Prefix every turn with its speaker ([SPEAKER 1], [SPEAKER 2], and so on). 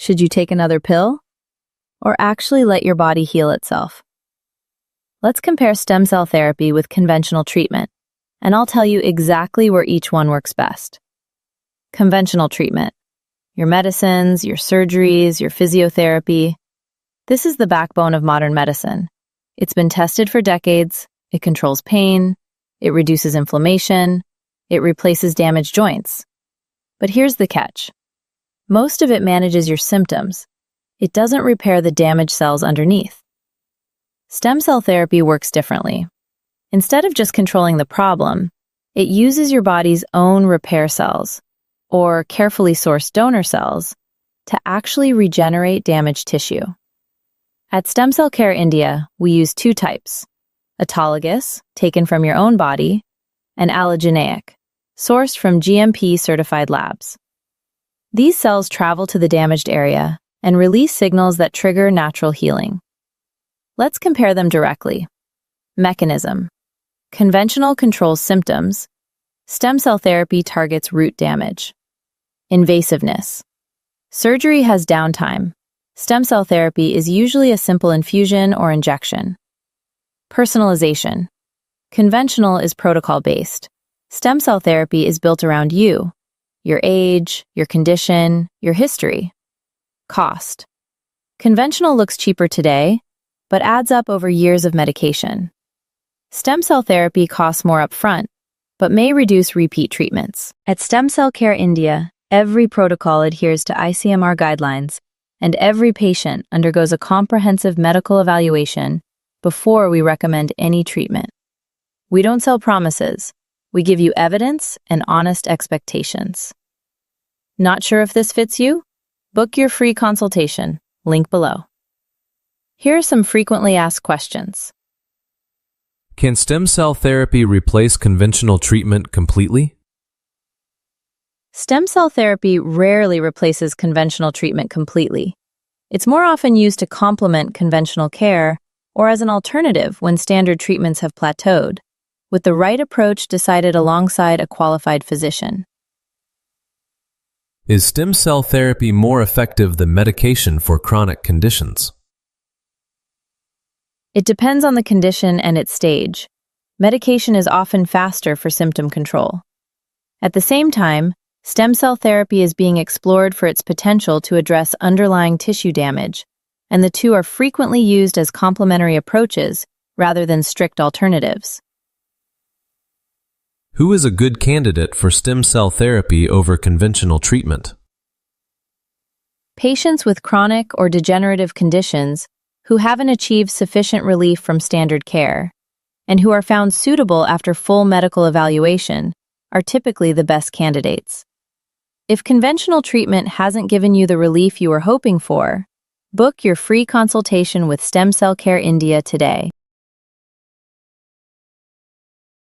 [SPEAKER 1] Should you take another pill? Or actually let your body heal itself? Let's compare stem cell therapy with conventional treatment, and I'll tell you exactly where each one works best. Conventional treatment. Your medicines, your surgeries, your physiotherapy. This is the backbone of modern medicine. It's been tested for decades, it controls pain, it reduces inflammation, it replaces damaged joints. But here's the catch. Most of it manages your symptoms. It doesn't repair the damaged cells underneath. Stem cell therapy works differently. Instead of just controlling the problem, it uses your body's own repair cells, or carefully sourced donor cells, to actually regenerate damaged tissue. At Stem Cell Care India, we use two types: autologous, taken from your own body, and allogeneic, sourced from GMP-certified labs. These cells travel to the damaged area and release signals that trigger natural healing. Let's compare them directly. Mechanism. Conventional controls symptoms. Stem cell therapy targets root damage. Invasiveness. Surgery has downtime. Stem cell therapy is usually a simple infusion or injection. Personalization. Conventional is protocol-based. Stem cell therapy is built around you, your age, your condition, your history. Cost. Conventional looks cheaper today, but adds up over years of medication. Stem cell therapy costs more upfront, but may reduce repeat treatments. At Stem Cell Care India, every protocol adheres to ICMR guidelines, and every patient undergoes a comprehensive medical evaluation before we recommend any treatment. We don't sell promises. We give you evidence and honest expectations. Not sure if this fits you? Book your free consultation, link below. Here are some frequently asked questions.
[SPEAKER 2] Can stem cell therapy replace conventional treatment completely?
[SPEAKER 1] Stem cell therapy rarely replaces conventional treatment completely. It's more often used to complement conventional care or as an alternative when standard treatments have plateaued, with the right approach decided alongside a qualified physician.
[SPEAKER 2] Is stem cell therapy more effective than medication for chronic conditions?
[SPEAKER 1] It depends on the condition and its stage. Medication is often faster for symptom control. At the same time, stem cell therapy is being explored for its potential to address underlying tissue damage, and the two are frequently used as complementary approaches rather than strict alternatives.
[SPEAKER 2] Who is a good candidate for stem cell therapy over conventional treatment?
[SPEAKER 1] Patients with chronic or degenerative conditions who haven't achieved sufficient relief from standard care, and who are found suitable after full medical evaluation, are typically the best candidates. If conventional treatment hasn't given you the relief you were hoping for, book your free consultation with Stem Cell Care India today.